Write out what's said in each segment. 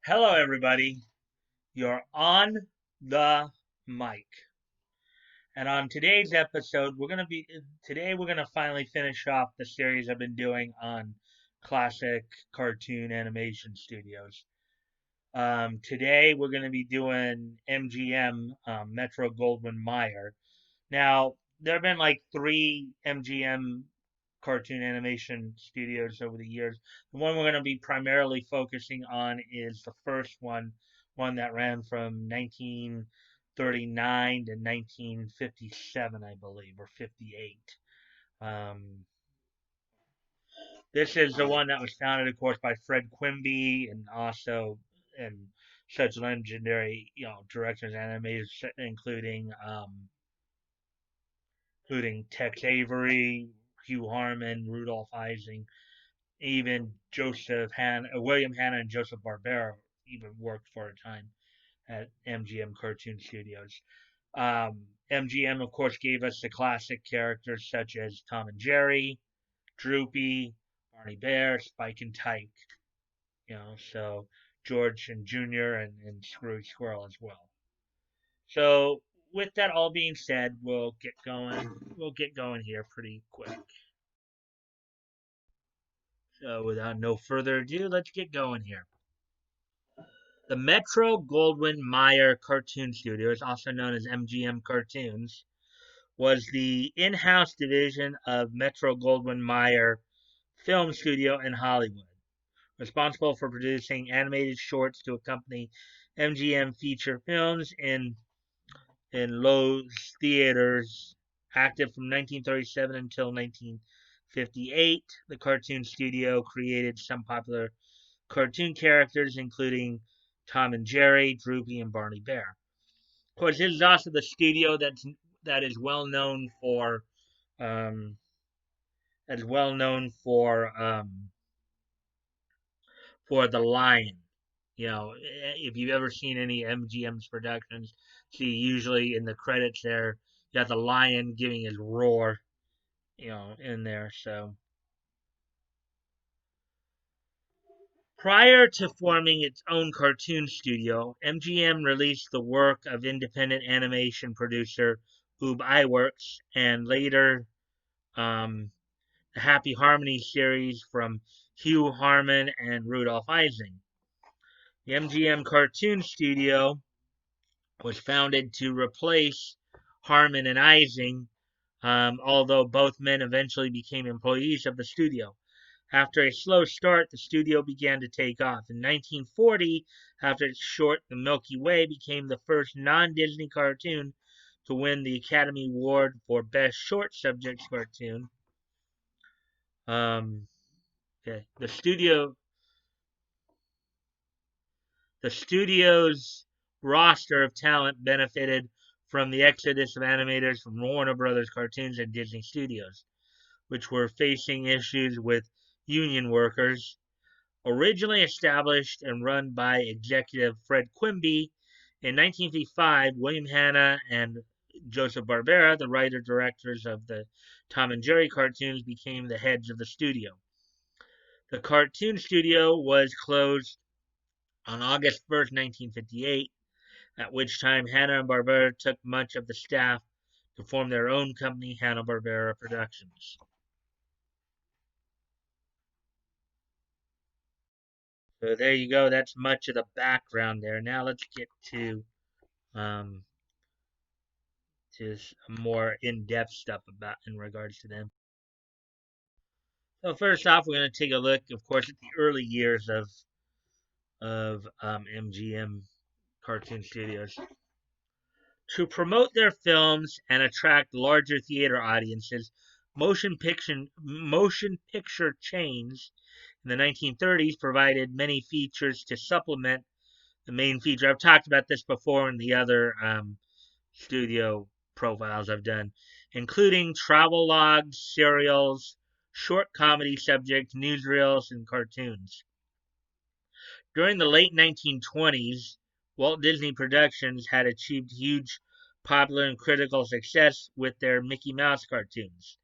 Hello, everybody. You're on the mic. And on today's episode, we're gonna finally finish off the series I've been doing on classic cartoon animation studios. Today we're gonna be doing MGM, Metro Goldwyn Mayer. Now, there have been like three MGM cartoon animation studios over the years. The one we're going to be primarily focusing on is the first one that ran from 1939 to 1957, I believe, or 58. Um, this is the one that was founded, of course, by Fred Quimby and such legendary, directors and animators, including Tex Avery, Hugh Harmon, Rudolph Ising, even William Hanna and Joseph Barbera even worked for a time at MGM Cartoon Studios. MGM, of course, gave us the classic characters such as Tom and Jerry, Droopy, Barney Bear, Spike and Tyke. So George and Junior and Scrooge Squirrel as well. So with that all being said, we'll get going. We'll get going here pretty quick. So without no further ado, let's get going here. The Metro Goldwyn Mayer Cartoon Studios, also known as MGM Cartoons, was the in-house division of Metro Goldwyn Mayer Film Studio in Hollywood, responsible for producing animated shorts to accompany MGM feature films in Loew's theaters, active from 1937 until 1958. The cartoon studio created some popular cartoon characters, including Tom and Jerry, Droopy, and Barney Bear. Of course, this is also the studio that is well known um, for the Lion. If you've ever seen any MGM's productions, see usually in the credits there, you got the lion giving his roar, in there. So prior to forming its own cartoon studio, MGM released the work of independent animation producer Ub Iwerks and later um, the Happy Harmony series from Hugh Harmon and Rudolph Ising. The MGM Cartoon Studio was founded to replace Harmon and Ising, although both men eventually became employees of the studio. After a slow start, the studio began to take off. In 1940, after its short, The Milky Way became the first non-Disney cartoon to win the Academy Award for Best Short Subject Cartoon. Um, okay. The studio's roster of talent benefited from the exodus of animators from Warner Brothers Cartoons and Disney Studios, which were facing issues with union workers. Originally established and run by executive Fred Quimby, in 1955, William Hanna and Joseph Barbera, the writer-directors of the Tom and Jerry cartoons, became the heads of the studio. The cartoon studio was closed on August 1st, 1958, at which time Hanna-Barbera took much of the staff to form their own company, Hanna-Barbera Productions. So there you go. That's much of the background there. Now let's get um, to more in-depth stuff about in regards to them. So first off, we're going to take a look, of course, at the early years of MGM Cartoon Studios. To promote their films and attract larger theater audiences, motion picture chains in the 1930s provided many features to supplement the main feature. I've talked about this before in the other studio profiles I've done, including travel logs, serials, short comedy subjects, newsreels, and cartoons. During the late 1920s, Walt Disney Productions had achieved huge popular and critical success with their Mickey Mouse cartoons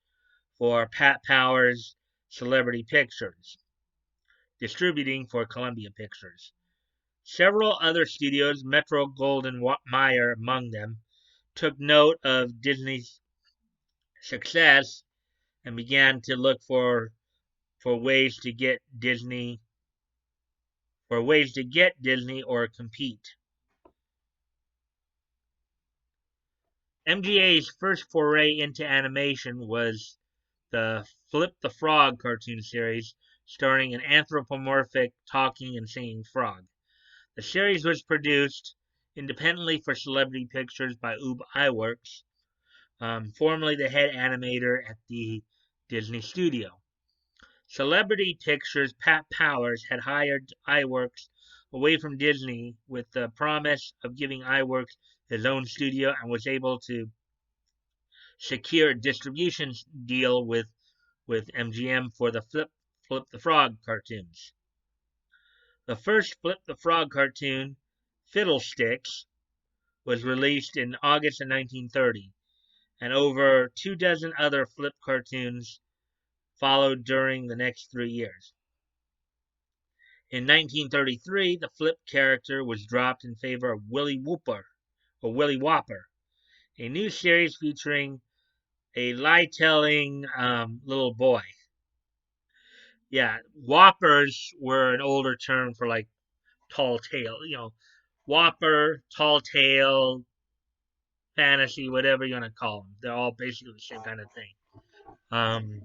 for Pat Powers Celebrity Pictures, distributing for Columbia Pictures. Several other studios, Metro-Goldwyn-Mayer among them, took note of Disney's success and began to look for ways to get Disney or compete. MGA's first foray into animation was the Flip the Frog cartoon series, starring an anthropomorphic talking and singing frog. The series was produced independently for Celebrity Pictures by Ub Iwerks, formerly the head animator at the Disney studio. Celebrity Pictures' Pat Powers had hired Iwerks away from Disney with the promise of giving Iwerks his own studio, and was able to secure a distribution deal with MGM for the Flip the Frog cartoons. The first Flip the Frog cartoon, Fiddlesticks, was released in August of 1930, and over 24 other Flip cartoons followed during the next 3 years. In 1933, the Flip character was dropped in favor of Willy Whopper, a new series featuring a lie-telling little boy. Yeah, Whoppers were an older term for like tall tale, Whopper, tall tale, fantasy, whatever you want to call them. They're all basically the same kind of thing. Um,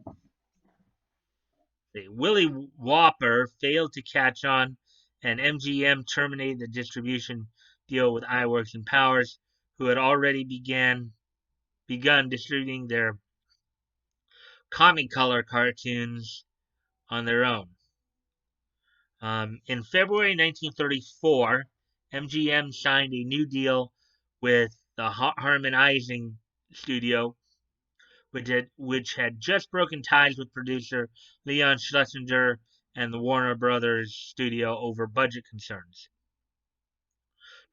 Willy Whopper failed to catch on, and MGM terminated the distribution deal with Iwerks and Powers, who had already begun distributing their comic color cartoons on their own. In February 1934, MGM signed a new deal with the Harmon Ising studio, which had just broken ties with producer Leon Schlesinger and the Warner Brothers studio over budget concerns,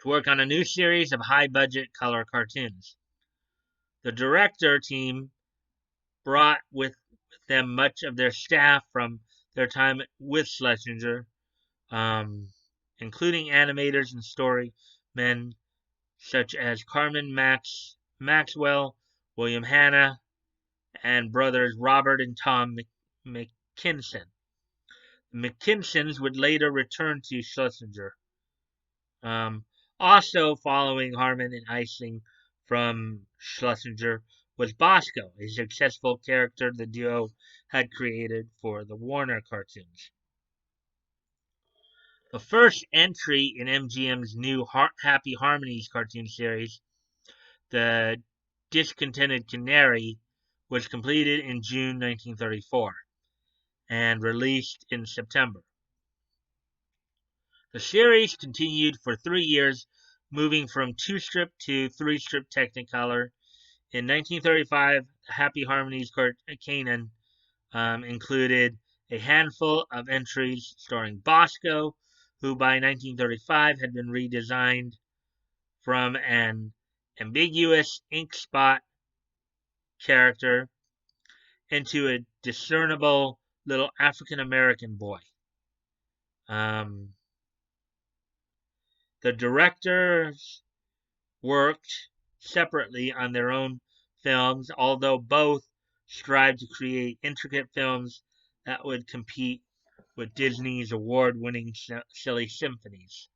to work on a new series of high-budget color cartoons. The director team brought with them much of their staff from their time with Schlesinger, including animators and storymen such as Carmen Maxwell, William Hanna, and brothers Robert and Tom McKinson. The McKinsons would later return to Schlesinger. Also following Harmon and Ising from Schlesinger was Bosco, a successful character the duo had created for the Warner cartoons. The first entry in MGM's new Happy Harmonies cartoon series, The Discontented Canary, was completed in June 1934 and released in September. The series continued for 3 years, moving from 2-strip to 3-strip Technicolor. In 1935, Happy Harmonies canon included a handful of entries starring Bosco, who by 1935 had been redesigned from an ambiguous ink spot character into a discernible little African American boy. The directors worked separately on their own films, although both strived to create intricate films that would compete with Disney's award-winning Silly Symphonies.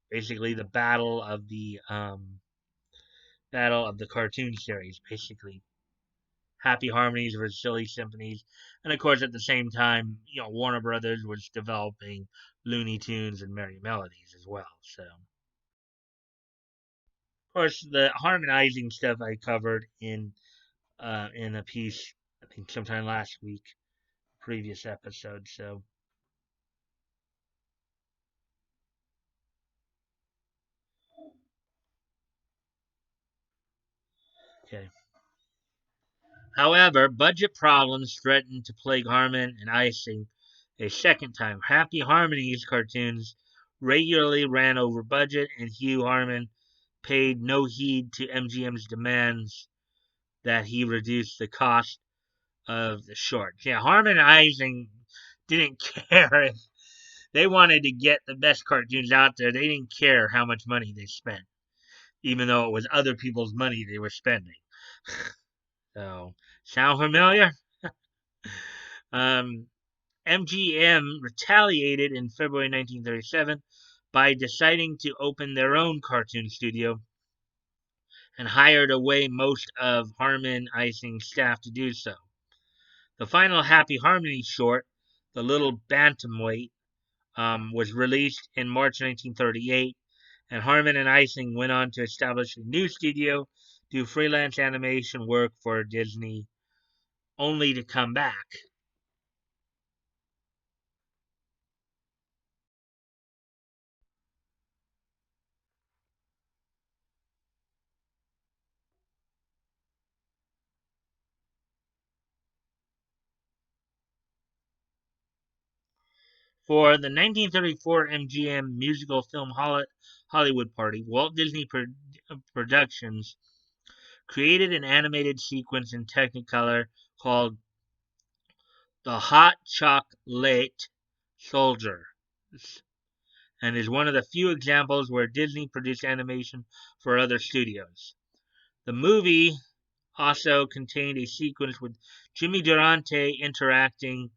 Basically, the battle of the cartoon series. Basically, Happy Harmonies versus Silly Symphonies, and of course, at the same time, Warner Brothers was developing Looney Tunes and Merry Melodies as well. So, of course, the harmonizing stuff I covered in a piece, I think sometime last week, previous episode. So, okay. However, budget problems threatened to plague Harmon and Ising a second time. Happy Harmonies cartoons regularly ran over budget, and Hugh Harmon paid no heed to MGM's demands that he reduce the cost of the shorts. Yeah, Harmon and Ising didn't care They wanted to get the best cartoons out there. They didn't care how much money they spent, even though it was other people's money they were spending. So, sound familiar? Um, MGM retaliated in February 1937 by deciding to open their own cartoon studio and hired away most of Harmon Ising's staff to do so. The final Happy Harmony short, The Little Bantamweight, was released in March 1938, and Harmon and Ising went on to establish a new studio, do freelance animation work for Disney, only to come back. For the 1934 MGM musical film Hollywood Party, Walt Disney Productions created an animated sequence in Technicolor called The Hot Chocolate Soldier, and is one of the few examples where Disney produced animation for other studios. The movie also contained a sequence with Jimmy Durante interacting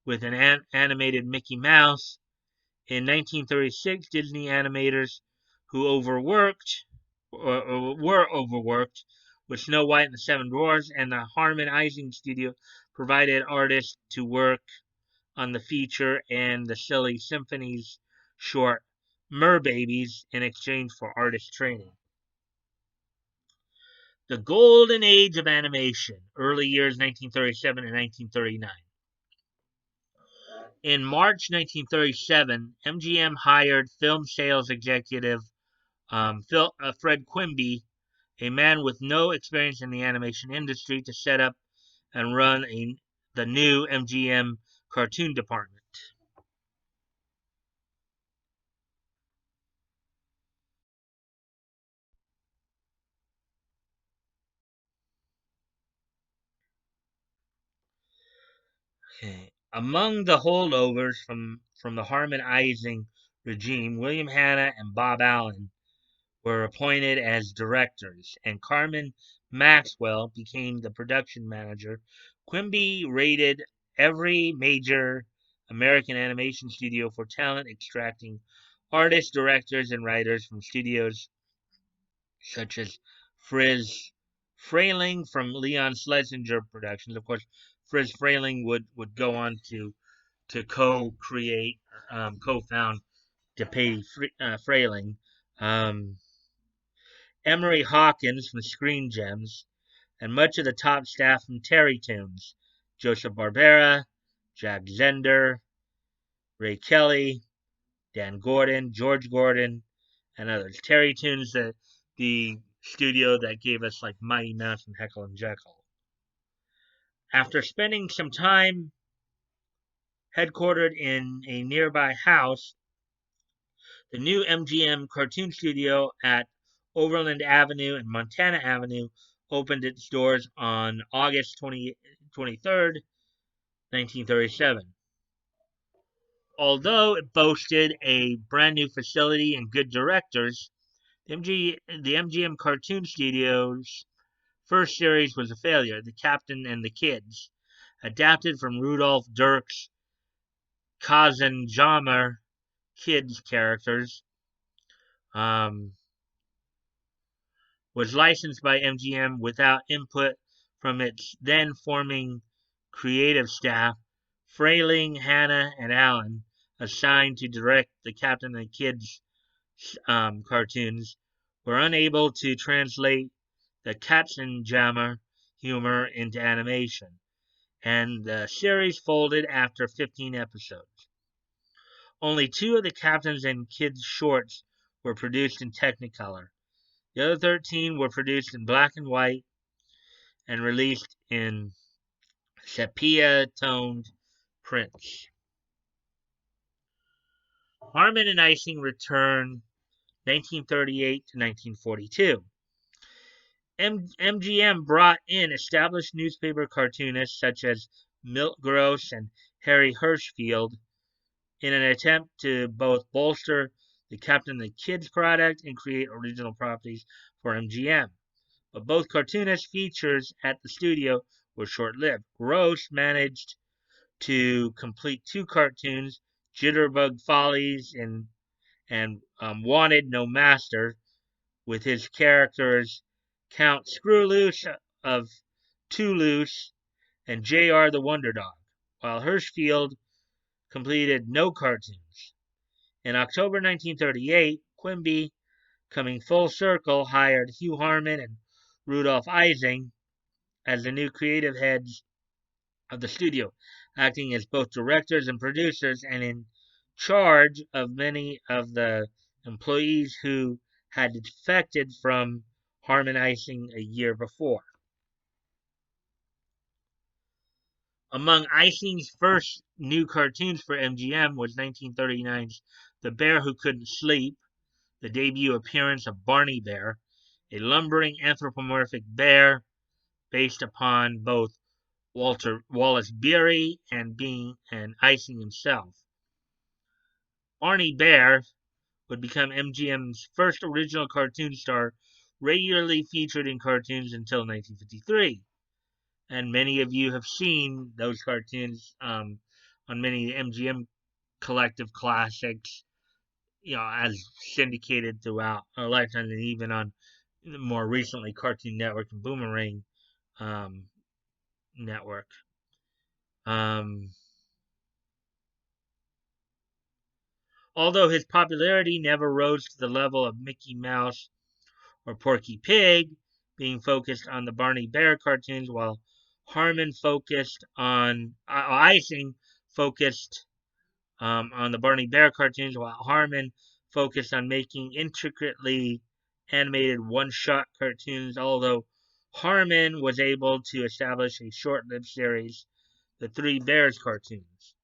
with an animated Mickey Mouse. In 1936, Disney animators who were overworked with Snow White and the Seven Dwarfs, and the Harmon Ising Studio provided artists to work on the feature and the Silly Symphonies short Merbabies in exchange for artist training. The Golden Age of Animation, early years 1937 and 1939. In March 1937, MGM hired film sales executive Fred Quimby, a man with no experience in the animation industry, to set up and run the new MGM cartoon department. Okay. Among the holdovers from the Harmon Ising regime, William Hanna and Bob Allen were appointed as directors, and Carmen Maxwell became the production manager. Quimby raided every major American animation studio for talent, extracting artists, directors, and writers from studios such as Friz Frayling from Leon Schlesinger Productions. Of course, Friz Frayling would go on to co-create, co-found DePatie Frayling. Emery Hawkins from Screen Gems, and much of the top staff from Terrytoons: Joseph Barbera, Jack Zender, Ray Kelly, Dan Gordon, George Gordon, and others. Terrytoons, the studio that gave us like Mighty Mouse and Heckle and Jekyll. After spending some time headquartered in a nearby house, the new MGM cartoon studio at Overland Avenue and Montana Avenue opened its doors on August 23rd, 1937. Although it boasted a brand new facility and good directors, the MGM Cartoon Studios' first series was a failure, The Captain and the Kids, adapted from Rudolph Dirk's Katzenjammer Kids characters. Was licensed by MGM without input from its then forming creative staff. Frayling, Hanna, and Allen, assigned to direct the Captain and the Kids cartoons, were unable to translate the Katzenjammer humor into animation, and the series folded after 15 episodes. Only 2 of the Captain's and Kids shorts were produced in Technicolor. The other 13 were produced in black and white and released in sepia-toned prints. Harmon and Ising returned 1938 to 1942. MGM brought in established newspaper cartoonists such as Milt Gross and Harry Hirschfield in an attempt to both bolster the Captain and the Kids product and create original properties for MGM. But both cartoonist features at the studio were short-lived. Gross managed to complete 2 cartoons, Jitterbug Follies and Wanted No Master, with his characters Count Screwloose of Toulouse and J.R. the Wonder Dog, while Hirschfeld completed no cartoons. In October 1938, Quimby, coming full circle, hired Hugh Harman and Rudolph Ising as the new creative heads of the studio, acting as both directors and producers and in charge of many of the employees who had defected from Harman Ising a year before. Among Ising's first new cartoons for MGM was 1939's The Bear Who Couldn't Sleep, the debut appearance of Barney Bear, a lumbering anthropomorphic bear based upon both Wallace Beery and Ising himself. Barney Bear would become MGM's first original cartoon star, regularly featured in cartoons until 1953. And many of you have seen those cartoons on many MGM collective classics, as syndicated throughout our lifetime, and even on more recently Cartoon Network and Boomerang Network. Although his popularity never rose to the level of Mickey Mouse or Porky Pig, being focused on the Barney Bear cartoons, while Harman focused on Ising focused on the Barney Bear cartoons, while Harman focused on making intricately animated one-shot cartoons. Although Harman was able to establish a short-lived series, the Three Bears cartoons.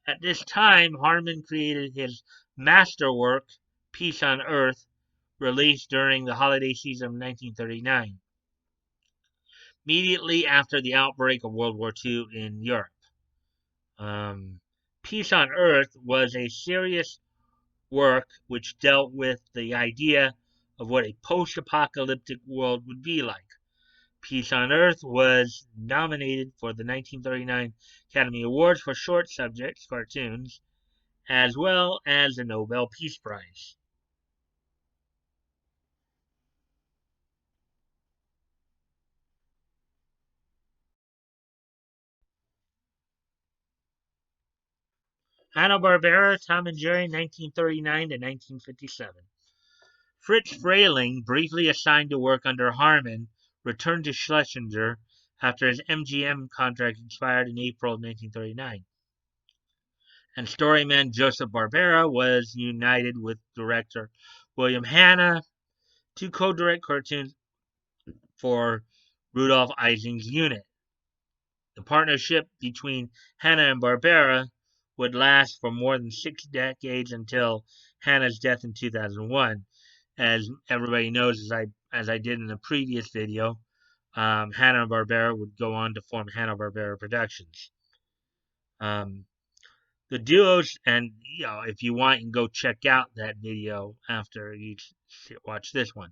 At this time, Harman created his masterwork, Peace on Earth, released during the holiday season of 1939, immediately after the outbreak of World War II in Europe. Peace on Earth was a serious work which dealt with the idea of what a post-apocalyptic world would be like. Peace on Earth was nominated for the 1939 Academy Awards for short subjects, cartoons, as well as the Nobel Peace Prize. Hanna-Barbera, Tom and Jerry, 1939 to 1957. Fritz Frayling, briefly assigned to work under Harman, returned to Schlesinger after his MGM contract expired in April of 1939. And storyman Joseph Barbera was united with director William Hanna to co-direct cartoons for Rudolph Ising's unit. The partnership between Hanna and Barbera would last for more than 6 decades until Hanna's death in 2001. As everybody knows, as I did in the previous video, Hanna-Barbera would go on to form Hanna-Barbera Productions. The duos, and if you want, you can go check out that video after you watch this one.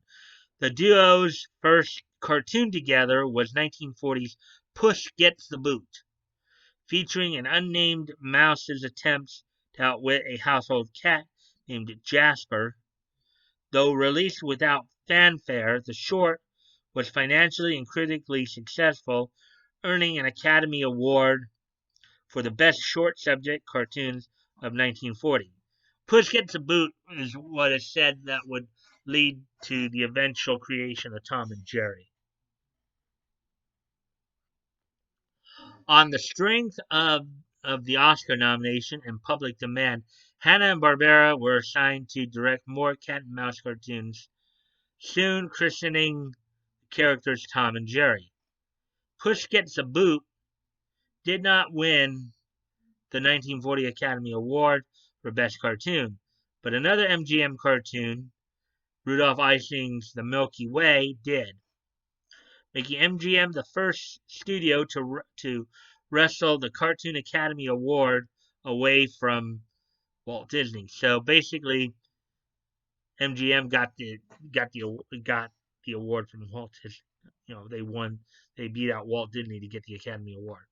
The duo's first cartoon together was 1940's Puss Gets the Boot, featuring an unnamed mouse's attempts to outwit a household cat named Jasper. Though released without fanfare, the short was financially and critically successful, earning an Academy Award for the Best Short Subject Cartoons of 1940. Puss Gets a Boot is what is said that would lead to the eventual creation of Tom and Jerry. On the strength of the Oscar nomination and public demand, Hanna-Barbera were assigned to direct more cat and mouse cartoons, soon christening the characters Tom and Jerry. Puss Gets a Boot did not win the 1940 Academy Award for Best Cartoon, but another MGM cartoon, Rudolph Ising's The Milky Way, did, making MGM the first studio to wrestled the Cartoon Academy Award away from Walt Disney. So basically, MGM got the award from Walt Disney. They won. They beat out Walt Disney to get the Academy Award.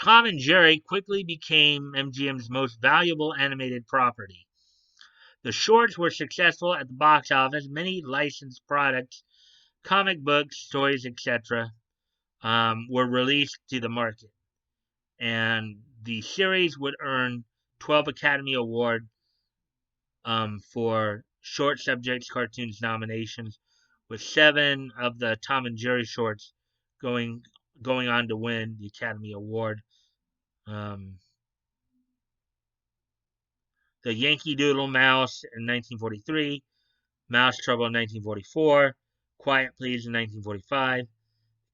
Tom and Jerry quickly became MGM's most valuable animated property. The shorts were successful at the box office. Many licensed products, comic books, toys, etc., were released to the market, and the series would earn 12 Academy Award for short subjects cartoons nominations, with 7 of the Tom and Jerry shorts going going on to win the Academy Award. Um, the Yankee Doodle Mouse in 1943, Mouse Trouble in 1944, Quiet Please in 1945,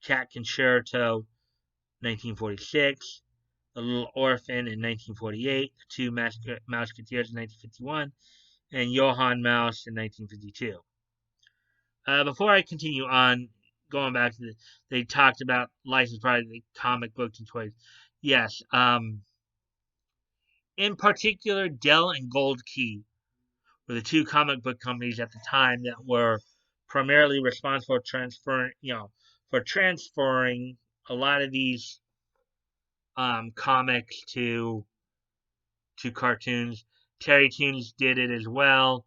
Cat Concerto 1946, The Little Orphan in 1948, The Two Mouseketeers in 1951, and Johann Mouse in 1952. Before I continue on, going back to they talked about licensed product, comic books and toys. Yes, in particular, Dell and Gold Key were the two comic book companies at the time that were primarily responsible for transferring a lot of these comics to cartoons. Terry Toons did it as well.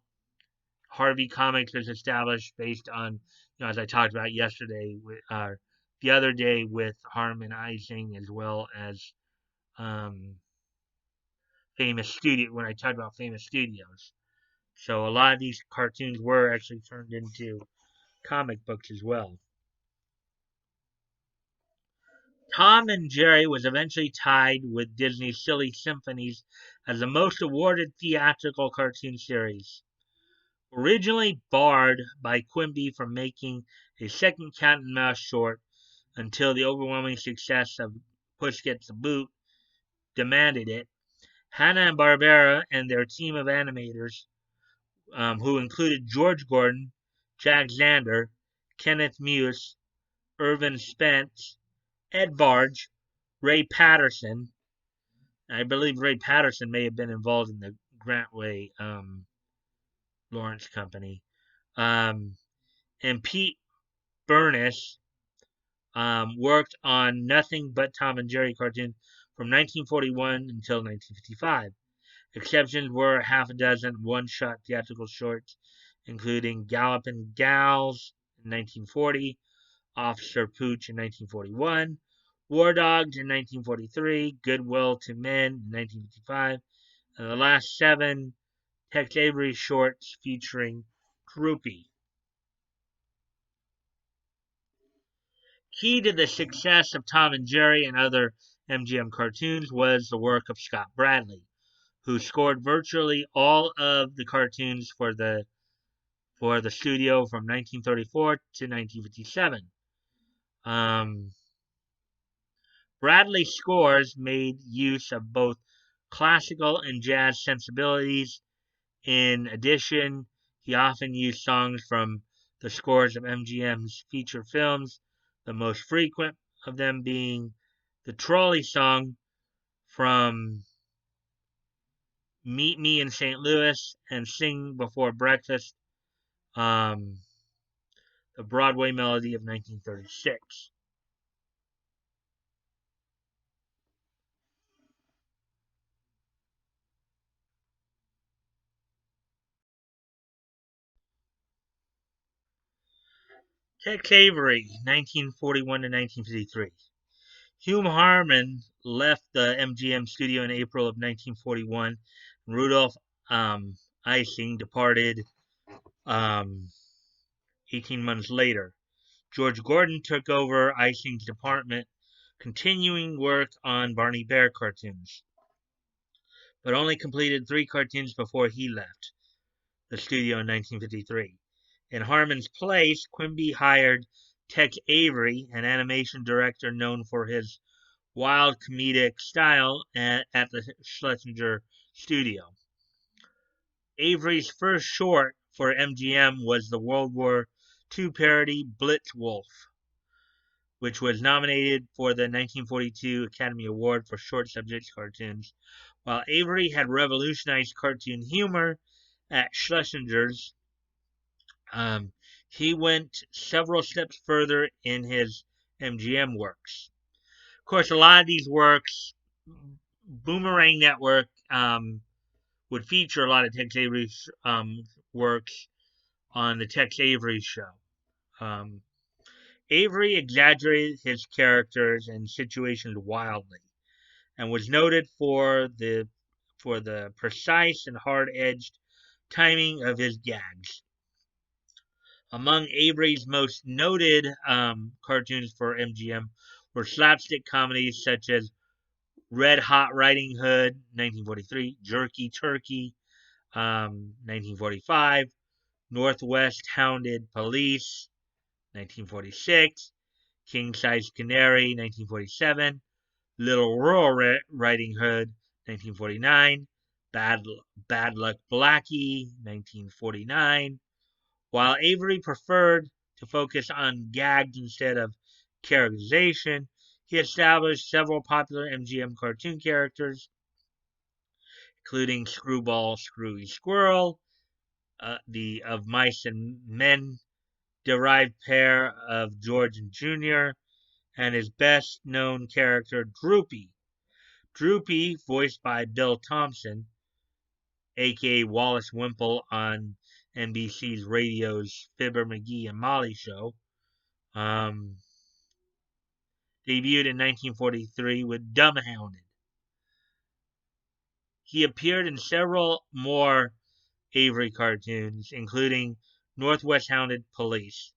Harvey Comics was established based on, as I talked about yesterday, the other day with Harmon Ising, as well as um, Famous Studio, when I talked about Famous Studios. So a lot of these cartoons were actually turned into comic books as well. Tom and Jerry was eventually tied with Disney's Silly Symphonies as the most awarded theatrical cartoon series. Originally barred by Quimby from making a second Cat and Mouse short until the overwhelming success of Puss Gets the Boot demanded it, Hanna-Barbera and their team of animators, who included George Gordon, Jack Zander, Kenneth Muse, Irvin Spence, Ed Barge, Ray Patterson. I believe Ray Patterson may have been involved in the Grantway Lawrence Company. And Pete Bernis worked on nothing but Tom and Jerry cartoons from 1941 until 1955. Exceptions were half a dozen one-shot theatrical shorts, including Gallopin' Gals in 1940, Officer Pooch in 1941, War Dogs in 1943, Goodwill to Men in 1955, and the last 7 Tex Avery shorts featuring Droopy. Key to the success of Tom and Jerry and other MGM cartoons was the work of Scott Bradley, who scored virtually all of the cartoons for the studio from 1934 to 1957. Bradley's scores made use of both classical and jazz sensibilities. In addition, he often used songs from the scores of MGM's feature films, the most frequent of them being the Trolley song from Meet Me in St. Louis and Sing Before Breakfast, the Broadway melody of 1936. Tex Avery, 1941 to 1953. Hugh Harman left the MGM studio in April of 1941, and Rudolph Ising departed 18 months later. George Gordon took over Ising's department, continuing work on Barney Bear cartoons, but only completed 3 cartoons before he left the studio in 1953. In Harman's place, Quimby hired Tex Avery, an animation director known for his wild comedic style, at the Schlesinger studio. Avery's first short for MGM was the World War II parody Blitzwolf, which was nominated for the 1942 Academy Award for Short Subject Cartoons. While Avery had revolutionized cartoon humor at Schlesinger's, um, he went several steps further in his MGM works. Of course, a lot of these works, Boomerang Network would feature a lot of Tex Avery's works on the Tex Avery show. Um, Avery exaggerated his characters and situations wildly, and was noted for the precise and hard-edged timing of his gags. Among Avery's most noted cartoons for MGM were slapstick comedies such as Red Hot Riding Hood, 1943, Jerky Turkey, 1945, Northwest Hounded Police, 1946, King Size Canary, 1947, Little Rural Riding Hood, 1949, Bad Luck Blackie, 1949. While Avery preferred to focus on gags instead of characterization, he established several popular MGM cartoon characters, including Screwball Screwy Squirrel, the Of Mice and Men derived pair of George and Jr., and his best known character, Droopy. Droopy, voiced by Bill Thompson, aka Wallace Wimple on NBC's radio's Fibber McGee and Molly show, um, debuted in 1943 with Dumbhounded. He appeared in several more Avery cartoons, including Northwest Hounded Police,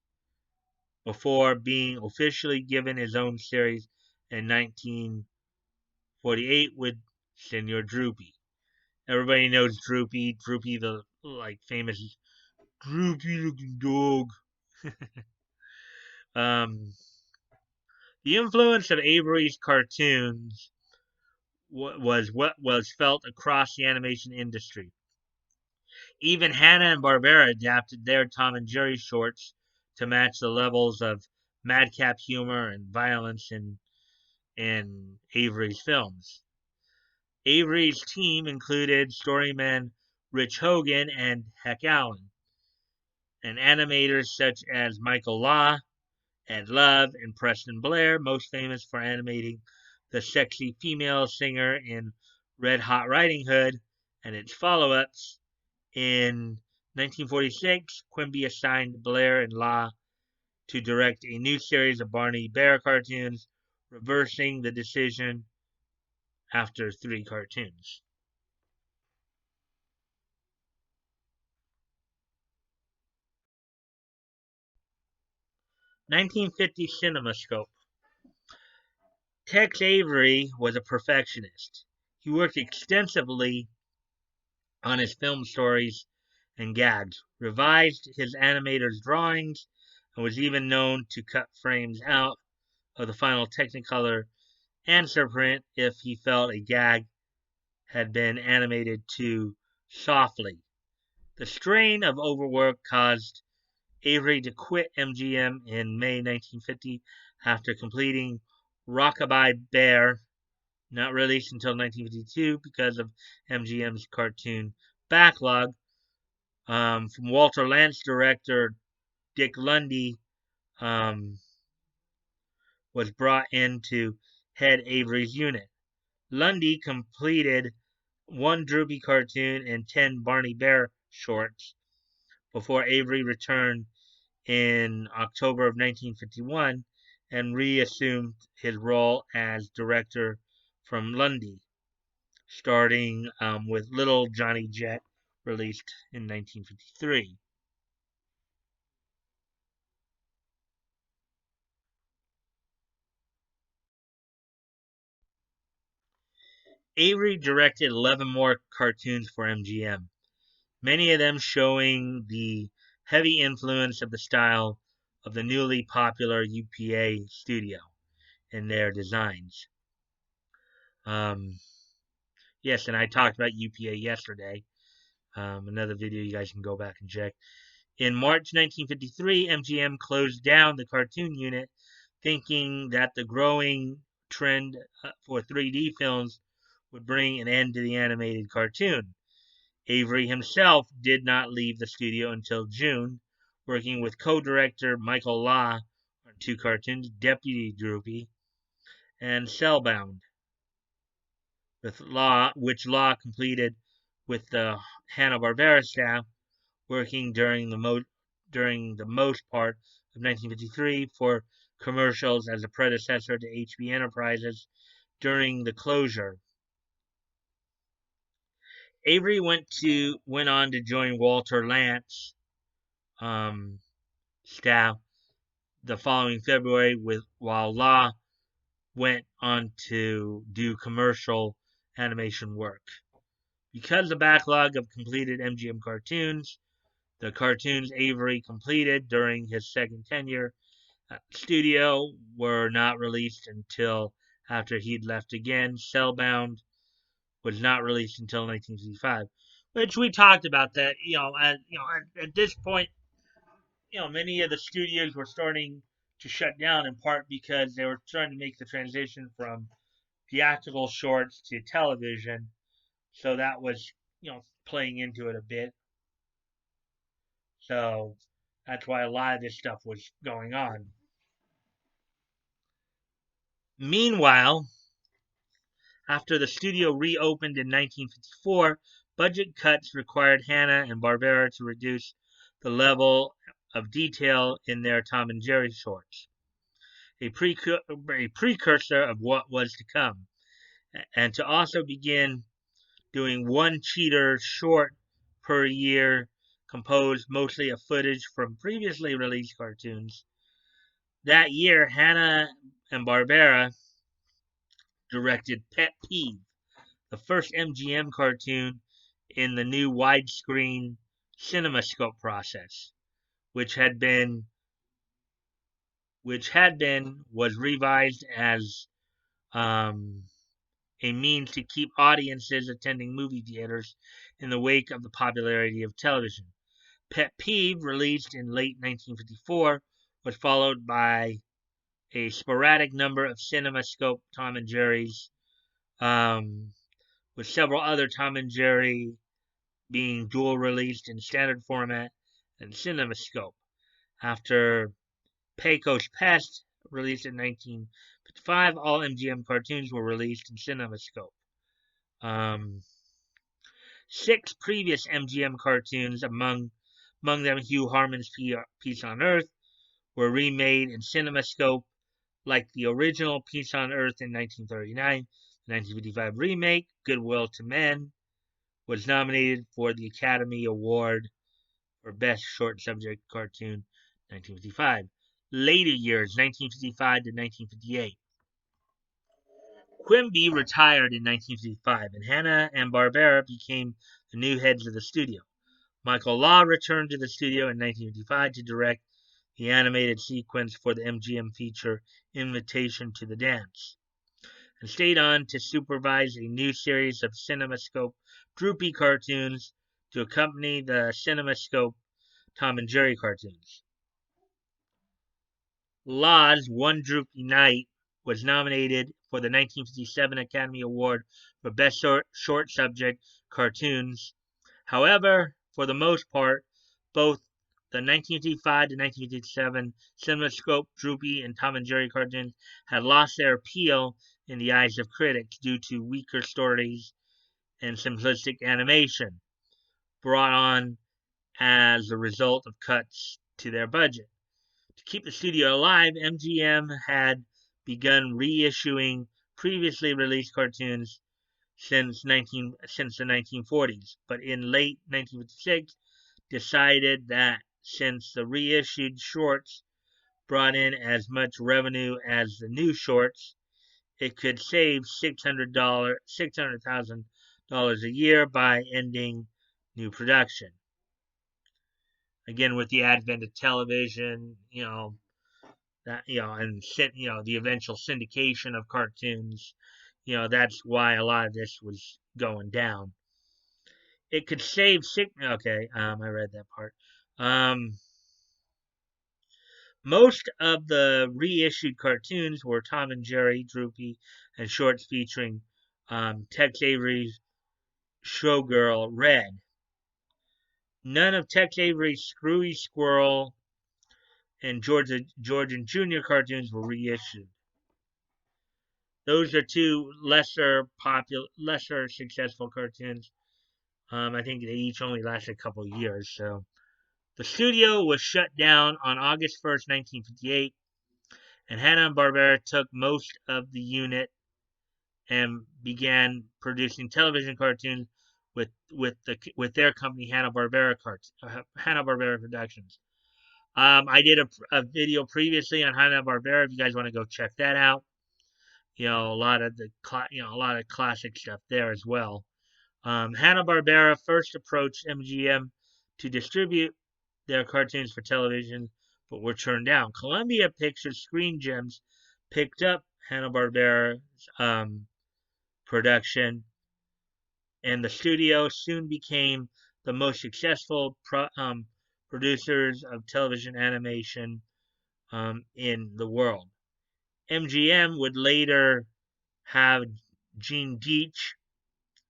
before being officially given his own series in 1948 with Senor Droopy. Everybody knows Droopy. Droopy, the famous Droopy looking dog. The influence of Avery's cartoons was what was felt across the animation industry. Even Hanna-Barbera adapted their Tom and Jerry shorts to match the levels of madcap humor and violence in Avery's films. Avery's team included storyman Rich Hogan and Heck Allen, and animators such as Michael Law, Ed Love, and Preston Blair, most famous for animating the sexy female singer in Red Hot Riding Hood and its follow-ups. In 1946, Quimby assigned Blair and Law to direct a new series of Barney Bear cartoons, reversing the decision after 3 cartoons. 1950 CinemaScope. Tex Avery was a perfectionist. He worked extensively on his film stories and gags, revised his animators' drawings, and was even known to cut frames out of the final Technicolor answer print if he felt a gag had been animated too softly. The strain of overwork caused Avery to quit MGM in May 1950 after completing Rockabye Bear, not released until 1952 because of MGM's cartoon backlog. From Walter Lantz director Dick Lundy was brought in to head Avery's unit. Lundy completed 1 Droopy cartoon and 10 Barney Bear shorts before Avery returned in October of 1951 and reassumed his role as director from Lundy, starting with Little Johnny Jet, released in 1953. Avery directed 11 more cartoons for MGM, many of them showing the heavy influence of the style of the newly popular UPA studio in their designs. Yes, and I talked about UPA yesterday. Another video you guys can go back and check. In March 1953, MGM closed down the cartoon unit thinking that the growing trend for 3D films would bring an end to the animated cartoon. Avery himself did not leave the studio until June, working with co-director Michael Law on two cartoons, Deputy Droopy and Cellbound, which Law completed with the Hanna-Barbera staff, working during the most part of 1953 for commercials as a predecessor to HB Enterprises during the closure. Avery went on to join Walter Lantz staff the following February, while Law went on to do commercial animation work. Because the backlog of completed MGM cartoons, the cartoons Avery completed during his second tenure at the studio were not released until after he'd left again. Cellbound was not released until 1955, which we talked about that. At this point, many of the studios were starting to shut down in part because they were trying to make the transition from theatrical shorts to television. So that was, playing into it a bit. So that's why a lot of this stuff was going on. Meanwhile, after the studio reopened in 1954, budget cuts required Hanna and Barbera to reduce the level of detail in their Tom and Jerry shorts, a precursor of what was to come, and to also begin doing one cheater short per year, composed mostly of footage from previously released cartoons. That year, Hanna and Barbera directed Pet Peeve, the first MGM cartoon in the new widescreen CinemaScope process, which had been was revised as a means to keep audiences attending movie theaters in the wake of the popularity of television. Pet Peeve, released in late 1954, was followed by a sporadic number of CinemaScope Tom and Jerry's, with several other Tom and Jerry being dual released in standard format and CinemaScope. After Pecos Pest, released in 1955, all MGM cartoons were released in CinemaScope. 6 previous MGM cartoons, among them Hugh Harman's Peace on Earth, were remade in CinemaScope, like the original Peace on Earth in 1939. The 1955 remake, Good Will to Men, was nominated for the Academy Award for Best Short Subject Cartoon, 1955. Later years, 1955 to 1958. Quimby retired in 1955, and Hanna and Barbera became the new heads of the studio. Michael Law returned to the studio in 1955 to direct the animated sequence for the MGM feature Invitation to the Dance, and stayed on to supervise a new series of CinemaScope Droopy cartoons to accompany the CinemaScope Tom and Jerry cartoons. Law's One Droopy Night was nominated for the 1957 Academy Award for Best Short Subject Cartoons. However, for the most part, both the 1955 to 1957 CinemaScope Droopy and Tom and Jerry cartoons had lost their appeal in the eyes of critics due to weaker stories and simplistic animation brought on as a result of cuts to their budget. To keep the studio alive, MGM had begun reissuing previously released cartoons since the 1940s, but in late 1956 decided that since the reissued shorts brought in as much revenue as the new shorts, it could save $600,000 a year by ending new production. Again, with the advent of television, and the eventual syndication of cartoons, that's why a lot of this was going down. It could save six. Okay, I read that part. Most of the reissued cartoons were Tom and Jerry, Droopy, and shorts featuring Tex Avery's showgirl, Red. None of Tex Avery's Screwy Squirrel and George and Junior cartoons were reissued. Those are two lesser successful cartoons. I think they each only lasted a couple of years. So the studio was shut down on August 1st, 1958, and Hanna-Barbera took most of the unit and began producing television cartoons with their company Hanna-Barbera Productions. I did a video previously on Hanna-Barbera. If you guys want to go check that out, a lot of a lot of classic stuff there as well. Hanna-Barbera first approached MGM to distribute their cartoons for television, but were turned down. Columbia Pictures Screen Gems picked up Hanna-Barbera's production, and the studio soon became the most successful producers of television animation in the world. MGM would later have Gene Deitch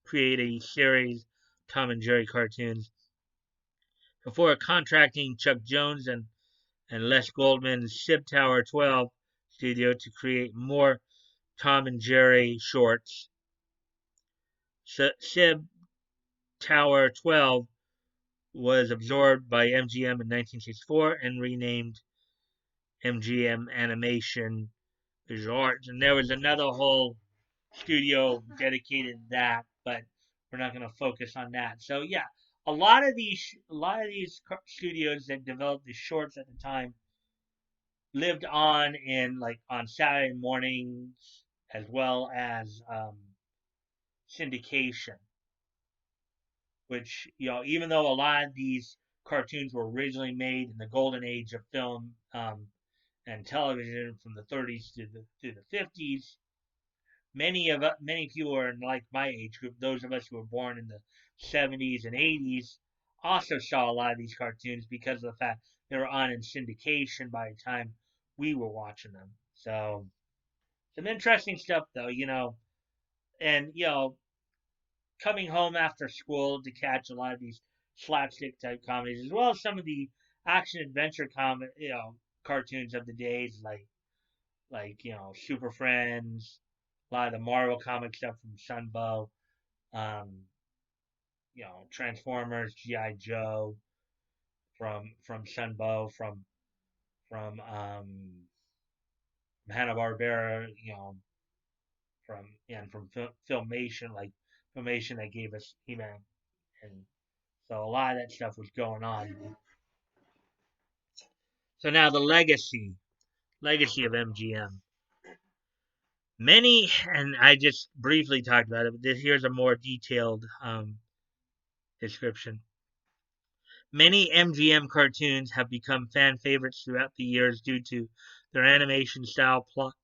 create a series of Tom and Jerry cartoons before contracting Chuck Jones and Les Goldman's Sib Tower 12 studio to create more Tom and Jerry shorts. Sib Tower 12 was absorbed by MGM in 1964 and renamed MGM Animation Visual Arts. And there was another whole studio dedicated to that, but we're not going to focus on that. So yeah, a lot of these studios that developed the shorts at the time lived on on Saturday mornings as well as syndication, which even though a lot of these cartoons were originally made in the golden age of film and television from the 30s to the 50s, many people are in like my age group, those of us who were born in the 70s and 80s, also saw a lot of these cartoons because of the fact they were on in syndication by the time we were watching them. So some interesting stuff though, and coming home after school to catch a lot of these slapstick type comedies, as well as some of the action adventure cartoons of the days, like Super Friends, a lot of the Marvel comic stuff from Sunbow, um, Transformers, GI Joe from Sunbow, from Hanna Barbera, from Filmation, like Filmation that gave us He-Man, and so a lot of that stuff was going on. So now the legacy of MGM. Many, and I just briefly talked about it, but here's a more detailed description. Many MGM cartoons have become fan favorites throughout the years due to their animation style, plot,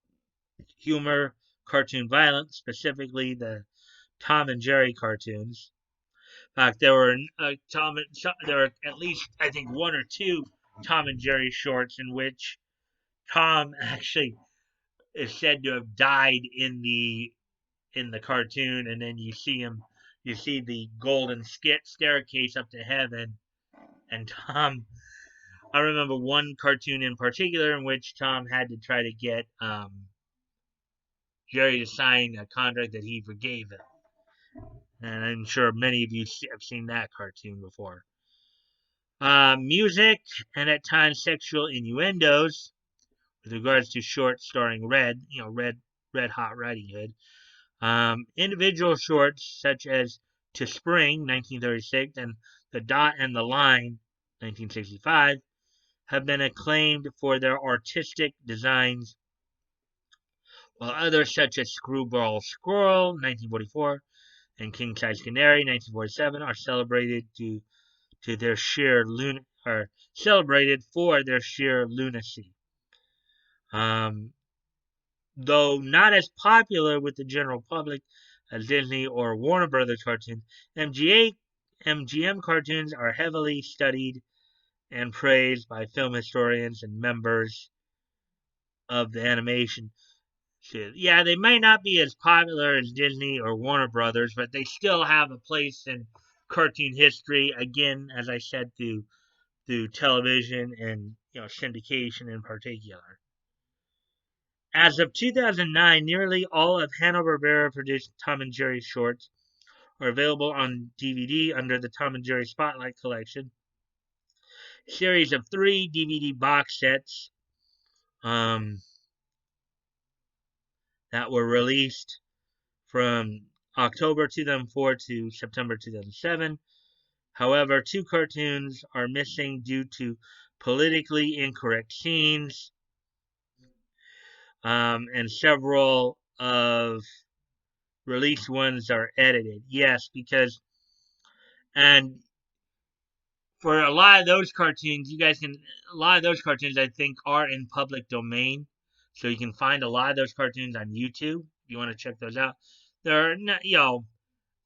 humor, cartoon violence, specifically the Tom and Jerry cartoons. In fact, there were at least I think one or two Tom and Jerry shorts in which Tom actually is said to have died in the cartoon, and then you see the golden staircase up to heaven, and Tom. I remember one cartoon in particular in which Tom had to try to get Jerry to sign a contract that he forgave him, and I'm sure many of you have seen that cartoon before. Music and at times sexual innuendos with regards to shorts starring Red Hot Riding Hood. Individual shorts such as To Spring, 1936, and The Dot and the Line, 1965, have been acclaimed for their artistic designs, while others such as Screwball Squirrel, 1944, and King Size Canary, 1947, are celebrated for their sheer lunacy. Though not as popular with the general public as Disney or Warner Brothers cartoons, MGM cartoons are heavily studied and praised by film historians and members of the animation. Yeah, they might not be as popular as Disney or Warner Brothers, but they still have a place in cartoon history. Again, as I said, through television and syndication in particular. As of 2009, nearly all of Hanna-Barbera produced Tom and Jerry shorts are available on DVD under the Tom and Jerry Spotlight collection. A series of 3 DVD box sets um, that were released from October 2004 to September 2007. However, 2 cartoons are missing due to politically incorrect scenes, and several of released ones are edited. Yes, because and for a lot of those cartoons, a lot of those cartoons I think are in public domain, so you can find a lot of those cartoons on YouTube. If you want to check those out, there are not,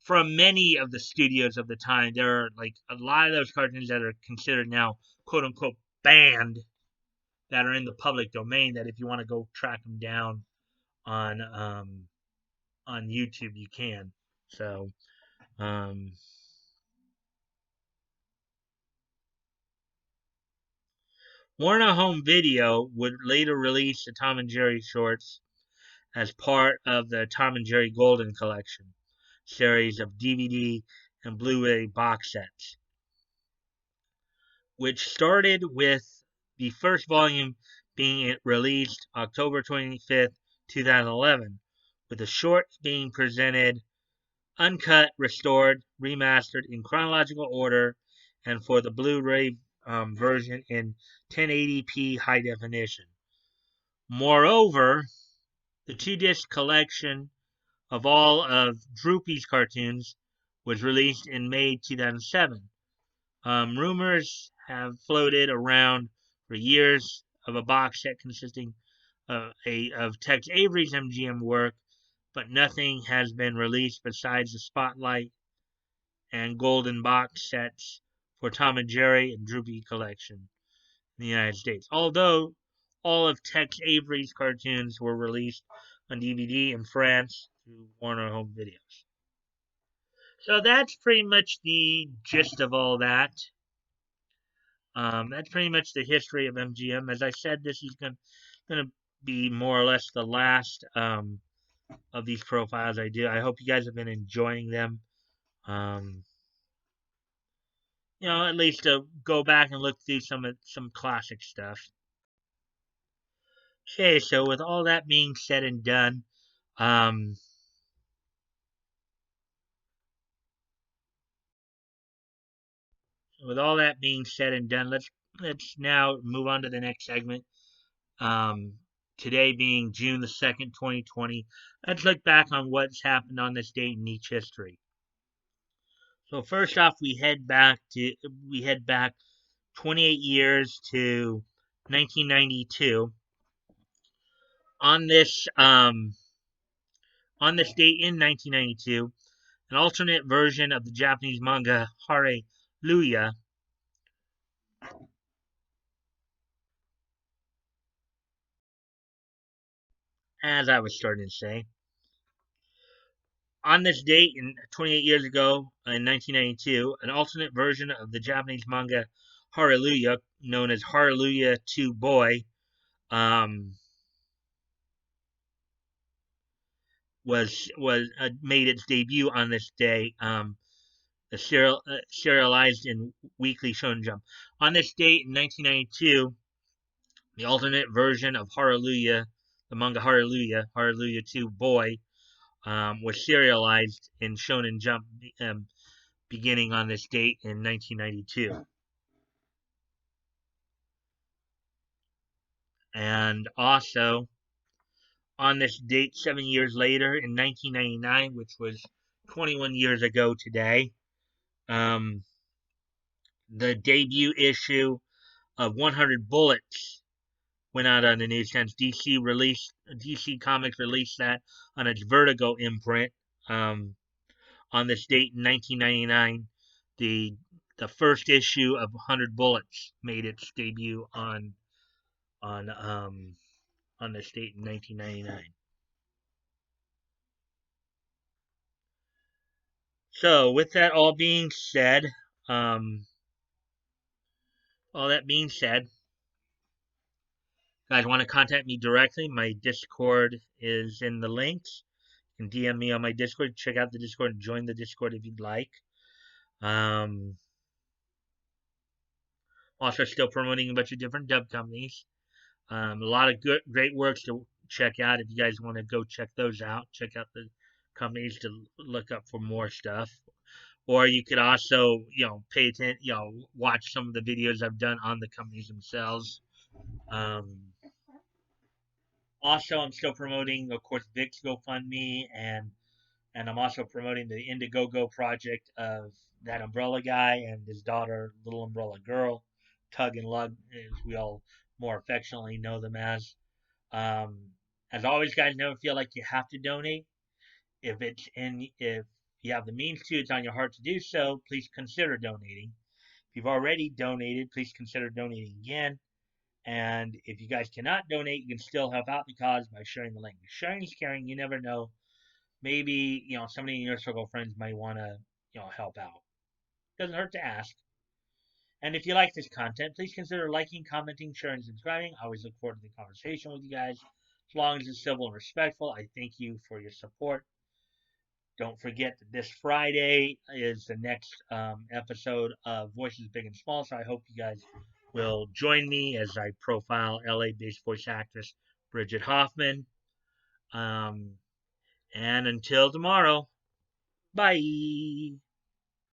from many of the studios of the time, there are like a lot of those cartoons that are considered now quote unquote banned that are in the public domain. That if you want to go track them down on on YouTube, you can. So um, Warner Home Video would later release the Tom and Jerry shorts as part of the Tom and Jerry Golden Collection series of DVD and Blu-ray box sets, which started with the first volume being released October 25th, 2011, with the shorts being presented uncut, restored, remastered in chronological order, and for the Blu-ray version in 1080p high definition. Moreover, the 2-disc collection of all of Droopy's cartoons was released in May 2007. Rumors have floated around for years of a box set consisting of Tex Avery's MGM work, but nothing has been released besides the Spotlight and Golden box sets for Tom and Jerry and Droopy collection in the United States. Although all of Tex Avery's cartoons were released on DVD in France through Warner Home Videos. So that's pretty much the gist of all that. That's pretty much the history of MGM. As I said, this is going to be more or less the last of these profiles I do. I hope you guys have been enjoying them. Um, at least to go back and look through some classic stuff. Okay, so with all that being said and done, um, with all that being said and done, let's now move on to the next segment. Um, Today being June the 2nd, 2020, let's look back on what's happened on this date in each history. So first off, we head back 28 years to 1992. On this date in 1992, an alternate version of the Japanese manga Hallelujah, as I was starting to say, on this date, 28 years ago, in 1992, an alternate version of the Japanese manga Hallelujah, known as Hallelujah 2 Boy, um, was made its debut on this day, serialized in Weekly Shonen Jump. On this date in 1992, the alternate version of Hallelujah, the manga Hallelujah 2 Boy, was serialized in Shonen Jump, beginning on this date in 1992. And also, on this date 7 years later, in 1999, which was 21 years ago today, um, the debut issue of 100 Bullets went out on the newsstands. DC Comics released that on its Vertigo imprint. On this date in 1999, the the first issue of 100 Bullets made its debut on um on the state in 1999. So with that um, all that being said, guys want to contact me directly, my Discord is in the links. You can DM me on my Discord. Check out the Discord and join the Discord if you'd like. Um, Also, still promoting a bunch of different dub companies. A lot of good, great works to check out if you guys want to go check those out. Check out the companies to look up for more stuff. Or you could also, pay attention, watch some of the videos I've done on the companies themselves. Um, Also, I'm still promoting, of course, Vic's GoFundMe, and I'm also promoting the Indiegogo project of that umbrella guy and his daughter, Little Umbrella Girl, Tug and Lug, as we all more affectionately know them as. As always, guys, never feel like you have to donate. If you have the means to, it's on your heart to do so, please consider donating. If you've already donated, please consider donating again. And if you guys cannot donate, you can still help out the cause by sharing the link. Sharing is caring. You never know. Maybe somebody in your circle of friends might want to help out. Doesn't hurt to ask. And if you like this content, please consider liking, commenting, sharing, and subscribing. I always look forward to the conversation with you guys. As long as it's civil and respectful, I thank you for your support. Don't forget that this Friday is the next episode of Voices Big and Small, so I hope you guys will join me as I profile LA-based voice actress Bridget Hoffman. And until tomorrow, bye.